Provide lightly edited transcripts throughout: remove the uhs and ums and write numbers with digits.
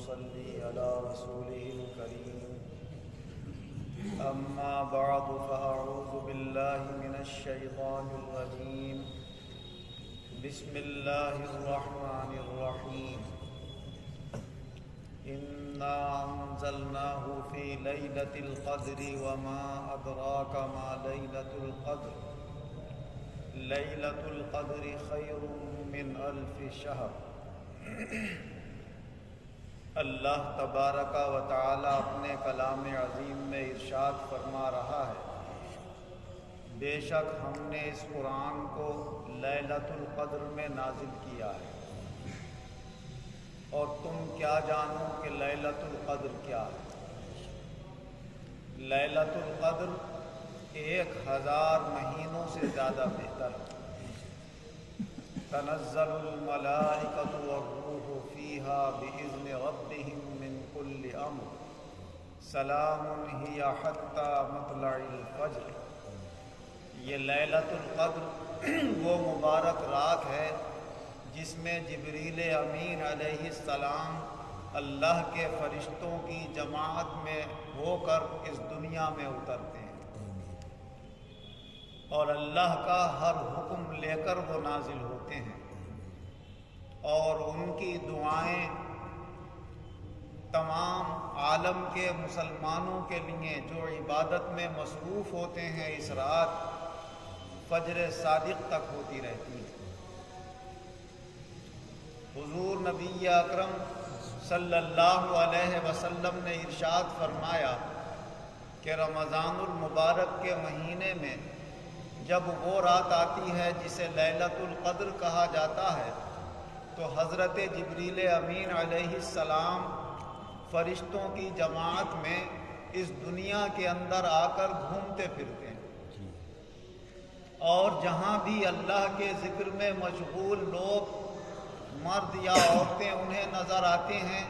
ونصلي على رسوله الكريم أما بعد فأعوذ بالله من الشيطان الرجيم بسم الله الرحمن الرحيم إنا أنزلناه في ليلة القدر وما أدراك ما ليلة القدر ليلة القدر خير من ألف شهر۔ اللہ تبارک و تعالی اپنے کلام عظیم میں ارشاد فرما رہا ہے، بے شک ہم نے اس قرآن کو لیلۃ القدر میں نازل کیا ہے، اور تم کیا جانو کہ لیلۃ القدر کیا ہے۔ لیلۃ القدر 1000 مہینوں سے زیادہ بہتر ہے۔ تنزل الملائکۃ والروح فیہا بإذن ربہم من کل امر سلام ہی حتی مطلع الفجر۔ یہ لیلۃ القدر وہ مبارک رات ہے جس میں جبریل امین علیہ السلام اللہ کے فرشتوں کی جماعت میں ہو کر اس دنیا میں اترتے ہیں، اور اللہ کا ہر حکم لے کر وہ نازل ہوتے ہیں، اور ان کی دعائیں تمام عالم کے مسلمانوں کے لیے جو عبادت میں مصروف ہوتے ہیں اس رات فجر صادق تک ہوتی رہتی ہیں۔ حضور نبی اکرم صلی اللہ علیہ وسلم نے ارشاد فرمایا کہ رمضان المبارک کے مہینے میں جب وہ رات آتی ہے جسے لیلۃ القدر کہا جاتا ہے تو حضرت جبریل امین علیہ السلام فرشتوں کی جماعت میں اس دنیا کے اندر آ کر گھومتے پھرتے ہیں، اور جہاں بھی اللہ کے ذکر میں مشغول لوگ مرد یا عورتیں انہیں نظر آتے ہیں،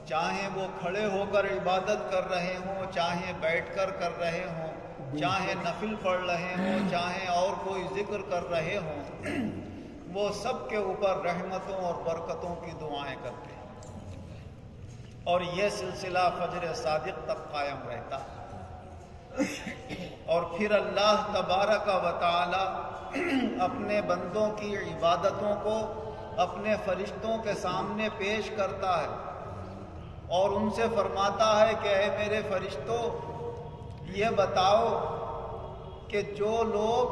چاہے وہ کھڑے ہو کر عبادت کر رہے ہوں، چاہے بیٹھ کر کر رہے ہوں، چاہے نفل پڑھ رہے ہوں، چاہے اور کوئی ذکر کر رہے ہوں، وہ سب کے اوپر رحمتوں اور برکتوں کی دعائیں کرتے ہیں، اور یہ سلسلہ فجر صادق تک قائم رہتا ہے۔ اور پھر اللہ تبارک و تعالی اپنے بندوں کی عبادتوں کو اپنے فرشتوں کے سامنے پیش کرتا ہے، اور ان سے فرماتا ہے کہ اے میرے فرشتوں، یہ بتاؤ کہ جو لوگ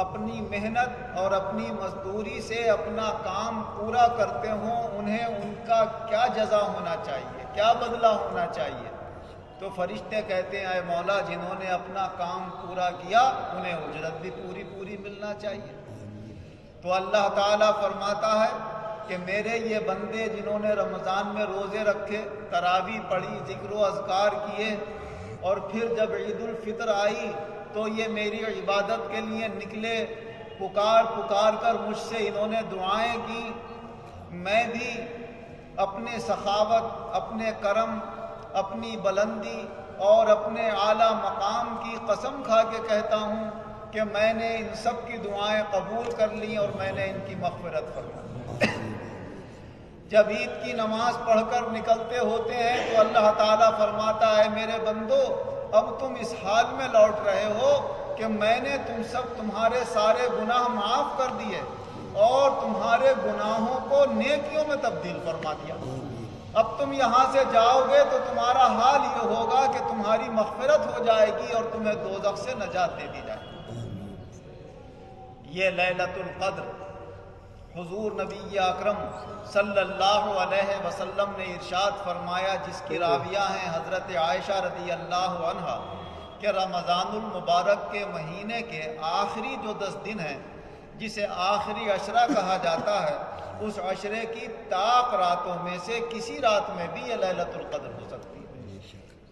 اپنی محنت اور اپنی مزدوری سے اپنا کام پورا کرتے ہوں انہیں ان کا کیا جزا ہونا چاہیے، کیا بدلہ ہونا چاہیے؟ تو فرشتے کہتے ہیں اے مولا، جنہوں نے اپنا کام پورا کیا انہیں اجرت بھی پوری پوری ملنا چاہیے۔ تو اللہ تعالیٰ فرماتا ہے کہ میرے یہ بندے جنہوں نے رمضان میں روزے رکھے، تراویح پڑھی، ذکر و اذکار کیے، اور پھر جب عید الفطر آئی تو یہ میری عبادت کے لیے نکلے، پکار پکار کر مجھ سے انہوں نے دعائیں کی، میں بھی اپنے سخاوت، اپنے کرم، اپنی بلندی اور اپنے اعلیٰ مقام کی قسم کھا کے کہتا ہوں کہ میں نے ان سب کی دعائیں قبول کر لیں اور میں نے ان کی مغفرت فرما۔ جب عید کی نماز پڑھ کر نکلتے ہوتے ہیں تو اللہ تعالیٰ فرماتا ہے میرے بندو، اب تم اس حال میں لوٹ رہے ہو کہ میں نے تمہارے سارے گناہ معاف کر دیے اور تمہارے گناہوں کو نیکیوں میں تبدیل فرما دیا۔ اب تم یہاں سے جاؤ گے تو تمہارا حال یہ ہوگا کہ تمہاری مغفرت ہو جائے گی اور تمہیں دوزخ سے نجات دے دی جائے گی۔ یہ لیلۃ القدر حضور نبی اکرم صلی اللہ علیہ وسلم نے ارشاد فرمایا، جس کی راویہ ہیں حضرت عائشہ رضی اللہ عنہا، کہ رمضان المبارک کے مہینے کے آخری جو 10 دن ہیں جسے آخری عشرہ کہا جاتا ہے، اس عشرے کی طاق راتوں میں سے کسی رات میں بھی یہ لیلۃ القدر ہو سکتی ہے۔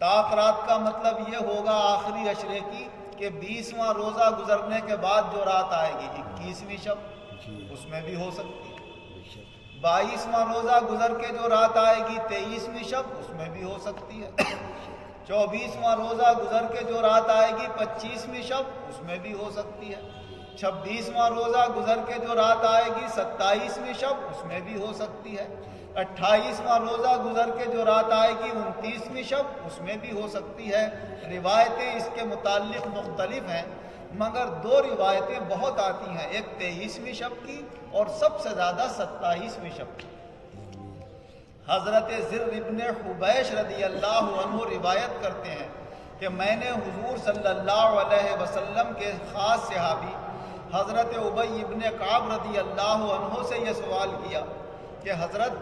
طاق رات کا مطلب یہ ہوگا آخری عشرے کی کہ 20واں روزہ گزرنے کے بعد جو رات آئے گی، 21ویں شب، اس میں بھی ہو سکتی ہے۔ 22واں روزہ گزر کے جو رات آئے گی، 23ویں شب، اس میں بھی ہو سکتی ہے۔ 24واں روزہ گزر کے جو رات آئے گی، 25ویں شب، اس میں بھی ہو سکتی ہے۔ 26واں روزہ گزر کے جو رات آئے گی، 27ویں شب، اس میں بھی ہو سکتی ہے۔ 28واں روزہ گزر کے جو رات آئے گی 29ویں شب، اس میں بھی ہو سکتی ہے۔ روایتیں اس کے متعلق مختلف ہیں، مگر 2 روایتیں بہت آتی ہیں، ایک 23ویں شب کی اور سب سے زیادہ 27ویں شب کی۔ حضرت زر ابن حبیش رضی اللہ عنہ روایت کرتے ہیں کہ میں نے حضور صلی اللہ علیہ وسلم کے خاص صحابی حضرت ابی ابن کعب رضی اللہ عنہ سے یہ سوال کیا کہ حضرت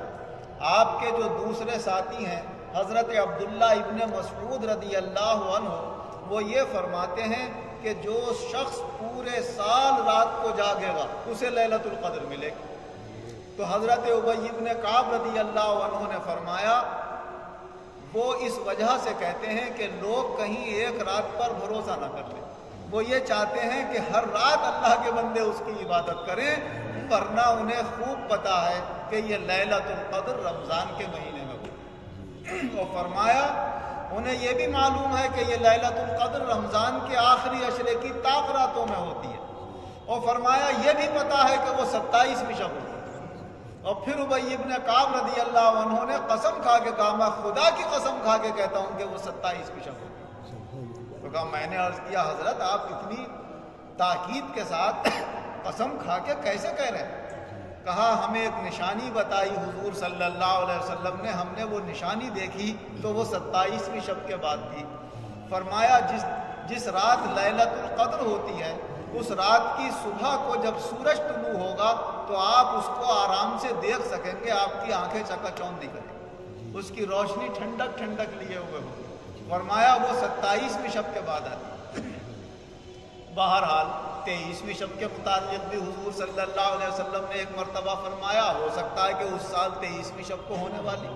آپ کے جو دوسرے ساتھی ہیں حضرت عبداللہ ابن مسعود رضی اللہ عنہ، وہ یہ فرماتے ہیں کہ جو شخص پورے سال رات کو جاگے گا اسے لیلۃ القدر ملے گی۔ تو حضرت ابی ابن کعب رضی اللہ عنہ نے فرمایا وہ اس وجہ سے کہتے ہیں کہ لوگ کہیں ایک رات پر بھروسہ نہ کر لیں، وہ یہ چاہتے ہیں کہ ہر رات اللہ کے بندے اس کی عبادت کریں، ورنہ انہیں خوب پتہ ہے کہ یہ لیلۃ القدر رمضان کے مہینے میں ہو۔ اور فرمایا انہیں یہ بھی معلوم ہے کہ یہ لیلۃ القدر رمضان کے آخری عشرے کی طاق راتوں میں ہوتی ہے، اور فرمایا یہ بھی پتہ ہے کہ وہ 27ویں شب ہوتی ہے۔ اور پھر ابی ابن کعب رضی اللہ عنہ نے قسم کھا کے کہا، میں خدا کی قسم کھا کے کہتا ہوں کہ وہ 27ویں شب ہوتی ہے۔ تو کہا میں نے عرض کیا حضرت آپ اتنی تاکید کے ساتھ قسم کھا کے کیسے کہہ رہے ہیں؟ کہا ہمیں ایک نشانی بتائی حضور صلی اللہ علیہ وسلم نے، ہم نے وہ نشانی دیکھی تو وہ 27ویں شب کے بعد تھی۔ فرمایا جس رات لیلۃ القدر ہوتی ہے اس رات کی صبح کو جب سورج طلوع ہوگا تو آپ اس کو آرام سے دیکھ سکیں گے، آپ کی آنکھیں چکا چوندھ نہیں کریں، اس کی روشنی ٹھنڈک ٹھنڈک لیے ہوئے ہوگی۔ فرمایا وہ 27ویں شب کے بعد آتی۔ بہرحال 23ویں شب کے متعلق بھی حضور صلی اللہ علیہ وسلم نے ایک مرتبہ فرمایا ہو سکتا ہے کہ اس سال 23ویں شب کو ہونے والی۔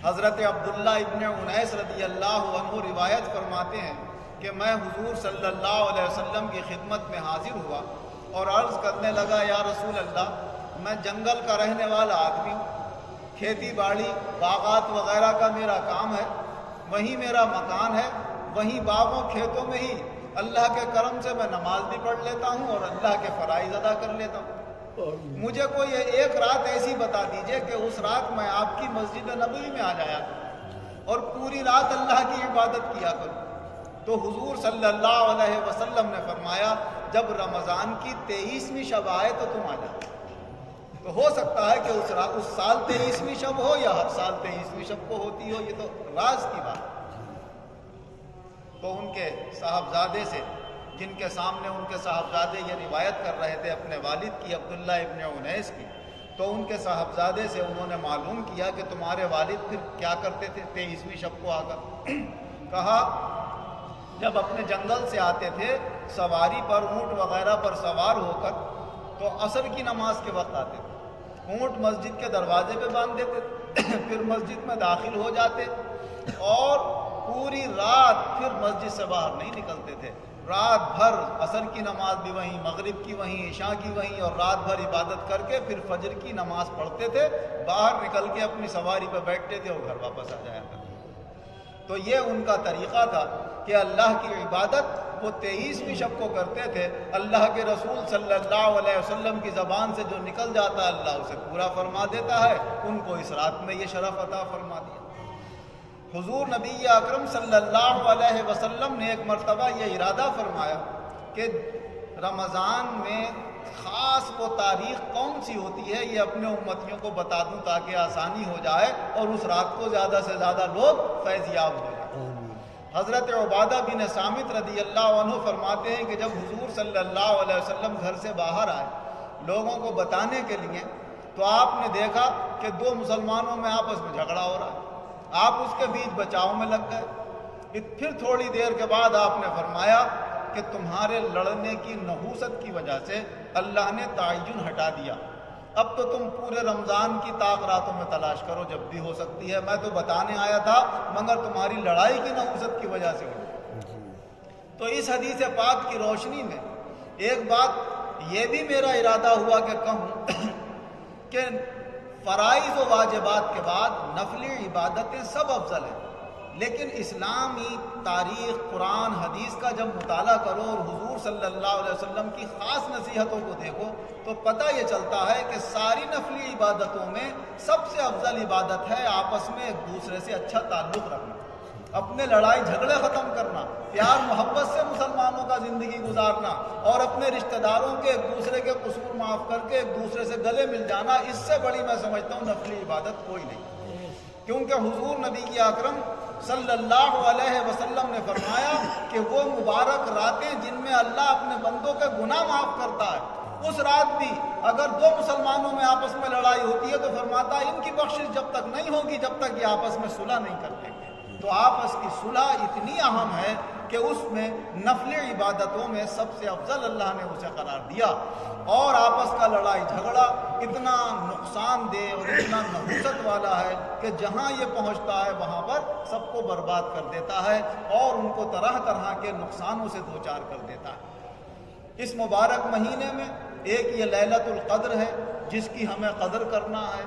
حضرت عبداللہ ابن انیس رضی اللہ عنہ روایت فرماتے ہیں کہ میں حضور صلی اللہ علیہ وسلم کی خدمت میں حاضر ہوا اور عرض کرنے لگا یا رسول اللہ میں جنگل کا رہنے والا آدمی ہوں، کھیتی باڑی باغات وغیرہ کا میرا کام ہے، وہیں میرا مکان ہے، وہیں باغوں کھیتوں میں ہی اللہ کے کرم سے میں نماز بھی پڑھ لیتا ہوں اور اللہ کے فرائض ادا کر لیتا ہوں۔ مجھے کوئی ایک رات ایسی بتا دیجئے کہ اس رات میں آپ کی مسجد نبوی میں آ جایا اور پوری رات اللہ کی عبادت کیا کروں۔ تو حضور صلی اللہ علیہ وسلم نے فرمایا جب رمضان کی 23ویں شب آئے تو تم آ جاؤ۔ تو ہو سکتا ہے کہ اس سال 23ویں شب ہو یا ہر سال 23ویں شب کو ہوتی ہو، یہ تو راز کی بات۔ تو ان کے صاحبزادے سے، جن کے سامنے ان کے صاحبزادے یہ روایت کر رہے تھے اپنے والد کی عبداللہ ابن انیس کی، تو ان کے صاحبزادے سے انہوں نے معلوم کیا کہ تمہارے والد پھر کیا کرتے تھے 23ویں شب کو آ کر؟ کہا جب اپنے جنگل سے آتے تھے سواری پر، اونٹ وغیرہ پر سوار ہو کر، تو عصر کی نماز کے وقت آتے تھے، اونٹ مسجد کے دروازے پہ باندھ دیتے تھے، پھر مسجد میں داخل ہو جاتے اور پوری رات پھر مسجد سے باہر نہیں نکلتے تھے۔ رات بھر عصر کی نماز بھی وہیں، مغرب کی وہیں، عشاء کی وہیں، اور رات بھر عبادت کر کے پھر فجر کی نماز پڑھتے تھے، باہر نکل کے اپنی سواری پہ بیٹھتے تھے اور گھر واپس آ جایا کرتے۔ تو یہ ان کا طریقہ تھا کہ اللہ کی عبادت وہ 23ویں شب کو کرتے تھے۔ اللہ کے رسول صلی اللہ علیہ وسلم کی زبان سے جو نکل جاتا ہے اللہ اسے پورا فرما دیتا ہے، ان کو اس رات میں یہ شرف عطا فرما دیا۔ حضور نبی اکرم صلی اللہ علیہ وسلم نے ایک مرتبہ یہ ارادہ فرمایا کہ رمضان میں خاص وہ تاریخ کون سی ہوتی ہے یہ اپنے امتیوں کو بتا دوں تاکہ آسانی ہو جائے اور اس رات کو زیادہ سے زیادہ لوگ فیض یاب ہو جائیں۔ حضرت عبادہ بن صامت رضی اللہ عنہ فرماتے ہیں کہ جب حضور صلی اللہ علیہ وسلم گھر سے باہر آئے لوگوں کو بتانے کے لیے، تو آپ نے دیکھا کہ 2 مسلمانوں میں آپس میں جھگڑا ہو رہا ہے، آپ اس کے بیچ بچاؤ میں لگ گئے۔ پھر تھوڑی دیر کے بعد آپ نے فرمایا کہ تمہارے لڑنے کی نحوست کی وجہ سے اللہ نے تعین ہٹا دیا، اب تو تم پورے رمضان کی طاق راتوں میں تلاش کرو جب بھی ہو سکتی ہے، میں تو بتانے آیا تھا مگر تمہاری لڑائی کی نحوست کی وجہ سے ہو۔ تو اس حدیث پاک کی روشنی میں ایک بات یہ بھی میرا ارادہ ہوا کہ کہوں کہ فرائض و واجبات کے بعد نفلی عبادتیں سب افضل ہیں، لیکن اسلامی تاریخ، قرآن، حدیث کا جب مطالعہ کرو اور حضور صلی اللہ علیہ وسلم کی خاص نصیحتوں کو دیکھو تو پتہ یہ چلتا ہے کہ ساری نفلی عبادتوں میں سب سے افضل عبادت ہے آپس میں ایک دوسرے سے اچھا تعلق رکھنا، اپنے لڑائی جھگڑے ختم کرنا، پیار محبت سے مسلمانوں کا زندگی گزارنا، اور اپنے رشتہ داروں کے ایک دوسرے کے قصور معاف کر کے ایک دوسرے سے گلے مل جانا، اس سے بڑی میں سمجھتا ہوں نفلی عبادت کوئی نہیں۔ کیونکہ حضور نبی اکرم صلی اللہ علیہ وسلم نے فرمایا کہ وہ مبارک راتیں جن میں اللہ اپنے بندوں کے گناہ معاف کرتا ہے، اس رات بھی اگر دو مسلمانوں میں آپس میں لڑائی ہوتی ہے تو فرماتا ہے ان کی بخشش جب تک نہیں ہوگی جب تک یہ آپس میں صلح نہیں کرتے۔ تو آپس کی صلح اتنی اہم ہے کہ اس میں نفل عبادتوں میں سب سے افضل اللہ نے اسے قرار دیا، اور آپس کا لڑائی جھگڑا اتنا نقصان دہ اور اتنا نحوست والا ہے کہ جہاں یہ پہنچتا ہے وہاں پر سب کو برباد کر دیتا ہے اور ان کو طرح طرح کے نقصانوں سے دوچار کر دیتا ہے۔ اس مبارک مہینے میں ایک یہ لیلۃ القدر ہے جس کی ہمیں قدر کرنا ہے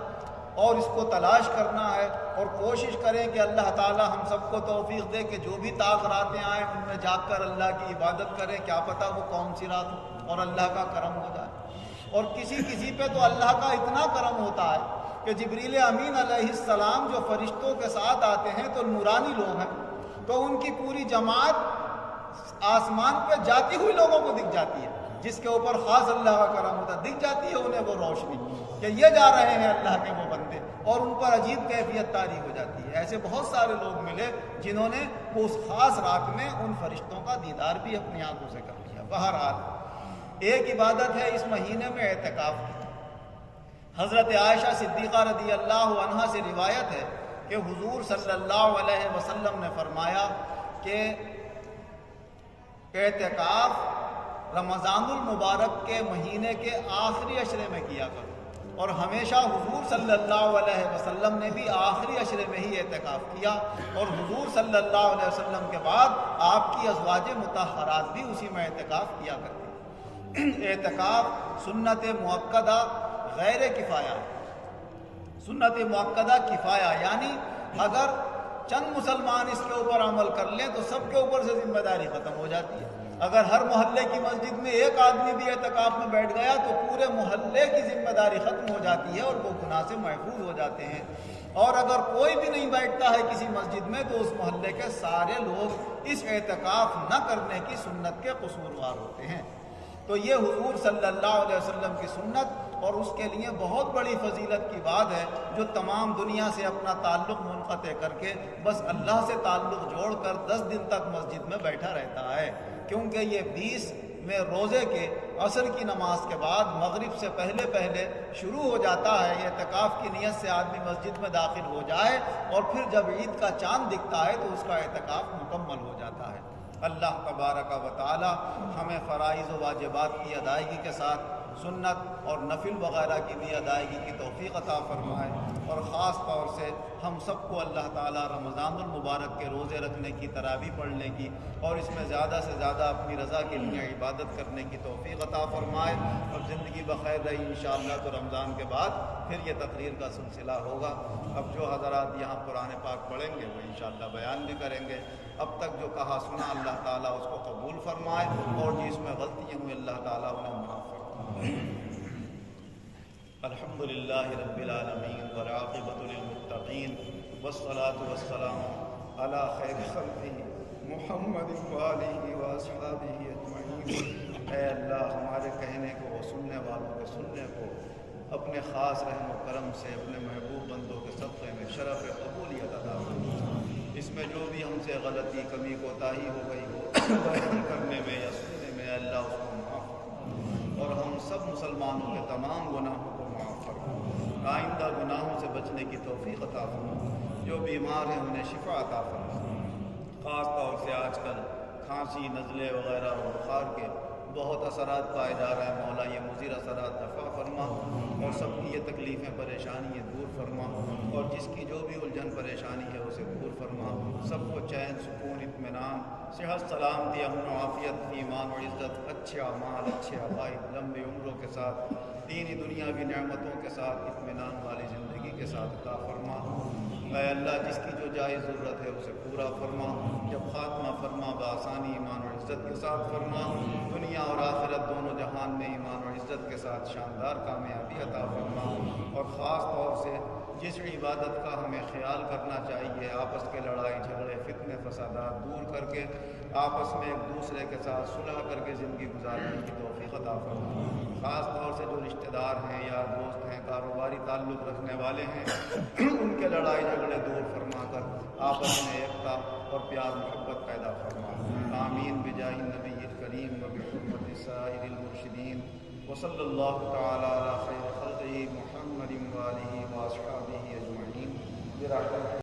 اور اس کو تلاش کرنا ہے، اور کوشش کریں کہ اللہ تعالی ہم سب کو توفیق دے کہ جو بھی طاق راتیں آئیں ان میں جاگ کر اللہ کی عبادت کریں، کیا پتہ وہ کون سی رات ہو اور اللہ کا کرم ہو جائے۔ اور کسی پہ تو اللہ کا اتنا کرم ہوتا ہے کہ جبریل امین علیہ السلام جو فرشتوں کے ساتھ آتے ہیں تو نورانی لوگ ہیں، تو ان کی پوری جماعت آسمان پہ جاتی ہوئی لوگوں کو دکھ جاتی ہے، جس کے اوپر خاص اللہ کا کرم ہوتا ہے، دکھ جاتی ہے انہیں وہ روشنی کہ یہ جا رہے ہیں اللہ کے وہ بندے، اور ان پر عجیب کیفیت طاری ہو جاتی ہے۔ ایسے بہت سارے لوگ ملے جنہوں نے اس خاص رات میں ان فرشتوں کا دیدار بھی اپنی آنکھوں سے کر لیا۔ بہرحال ایک عبادت ہے اس مہینے میں اعتکاف کی۔ حضرت عائشہ صدیقہ رضی اللہ عنہا سے روایت ہے کہ حضور صلی اللہ علیہ وسلم نے فرمایا کہ اعتکاف رمضان المبارک کے مہینے کے آخری عشرے میں کیا کرو، اور ہمیشہ حضور صلی اللہ علیہ وسلم نے بھی آخری عشرے میں ہی اعتکاف کیا، اور حضور صلی اللہ علیہ وسلم کے بعد آپ کی ازواج مطہرات بھی اسی میں اعتکاف کیا کرتے۔ اعتکاف سنت مؤکدہ غیر کفایہ، سنت مؤکدہ کفایہ یعنی اگر چند مسلمان اس کے اوپر عمل کر لیں تو سب کے اوپر سے ذمہ داری ختم ہو جاتی ہے۔ اگر ہر محلے کی مسجد میں ایک آدمی بھی اعتکاف میں بیٹھ گیا تو پورے محلے کی ذمہ داری ختم ہو جاتی ہے اور وہ گناہ سے محفوظ ہو جاتے ہیں، اور اگر کوئی بھی نہیں بیٹھتا ہے کسی مسجد میں تو اس محلے کے سارے لوگ اس اعتکاف نہ کرنے کی سنت کے قصوروار ہوتے ہیں۔ تو یہ حضور صلی اللہ علیہ وسلم کی سنت اور اس کے لیے بہت بڑی فضیلت کی بات ہے، جو تمام دنیا سے اپنا تعلق منقطع کر کے بس اللہ سے تعلق جوڑ کر 10 دن تک مسجد میں بیٹھا رہتا ہے، کیونکہ یہ 20 میں روزے کے عصر کی نماز کے بعد مغرب سے پہلے شروع ہو جاتا ہے۔ یہ اعتکاف کی نیت سے آدمی مسجد میں داخل ہو جائے اور پھر جب عید کا چاند دکھتا ہے تو اس کا اعتکاف مکمل ہو جاتا ہے۔ اللہ تبارک و تعالی ہمیں فرائض و واجبات کی ادائیگی کے ساتھ سنت اور نفل وغیرہ کی بھی ادائیگی کی توفیق عطا فرمائے، اور خاص طور سے ہم سب کو اللہ تعالیٰ رمضان المبارک کے روزے رکھنے کی، تراویح پڑھنے کی، اور اس میں زیادہ سے زیادہ اپنی رضا کے لیے عبادت کرنے کی توفیق عطا فرمائے، اور زندگی بخیر رہی انشاءاللہ تو رمضان کے بعد پھر یہ تقریر کا سلسلہ ہوگا۔ اب جو حضرات یہاں قرآن پاک پڑھیں گے وہ انشاءاللہ بیان بھی کریں گے۔ اب تک جو کہا سنا اللہ تعالیٰ اس کو قبول فرمائے، اور جس میں غلطیاں ہوئی اللہ تعالیٰ انہیں معاف فرمائے۔ الحمد للہ رب العالمین والعاقبۃ للمتقین والصلاة والسلام علی خیر خلقہ محمد وآلہ واصحابہ اجمعین۔ اے اللہ ہمارے کہنے کو، سننے والوں کے سننے کو اپنے خاص رحم و کرم سے اپنے محبوب بندوں کے صدقے میں شرف قبولیت عطا فرما۔ اس میں جو بھی ہم سے غلطی، کمی، کوتاہی ہو گئی ہو بیان کرنے میں یا سننے میں، اللہ اس کو معاف فرما، اور ہم سب مسلمانوں کے تمام گناہوں کو معاف فرما۔ آئندہ گناہوں سے بچنے کی توفیق عطا فرما۔ جو بیمار ہیں انہیں شفا عطا فرما۔ خاص طور سے آج کل کھانسی، نزلے وغیرہ اور بخار کے بہت اثرات پائے جا رہے ہیں، مولا یہ مضر اثرات دفع فرما، اور سب کی یہ تکلیفیں، پریشانیاں دور فرما، اور جس کی جو بھی الجھن پریشانی ہے اسے دور فرما۔ سب کو چین، سکون، اطمینان، صحت، سلامتی، امن و عافیت، ایمان و عزت، اچھے اعمال، اچھے عقائد، لمبی عمروں کے ساتھ، دینی دنیاوی نعمتوں کے ساتھ، اطمینان والی زندگی کے ساتھ عطا فرما۔ اے اللہ جس کی جو جائز ضرورت ہے اسے پورا فرما، جب خاتمہ فرما بآسانی ایمان اور عزت کے ساتھ فرما، دنیا اور آخرت دونوں جہان میں ایمان اور عزت کے ساتھ شاندار کامیابی عطا فرما، اور خاص طور سے جس عبادت کا ہمیں خیال کرنا چاہیے، آپس کے لڑائی جھگڑے فتنے فسادات دور کر کے آپس میں ایک دوسرے کے ساتھ صلح کر کے زندگی گزارنے کی توفیق عطا فرما، خاص طور سے جو رشتہ دار ہیں، یار دوست ہیں، کاروباری تعلق رکھنے والے ہیں، ان کے لڑائی جھگڑے دور فرما کر آپس میں ایکتا اور پیار محبت پیدا فرما، آمین بجاہ النبی الکریم و بحرمت سائر المرشدین، وصلی اللہ تعالی علی خیر خلقہ محمد و آلہ و اصحابہ اجمعین برحمتہ۔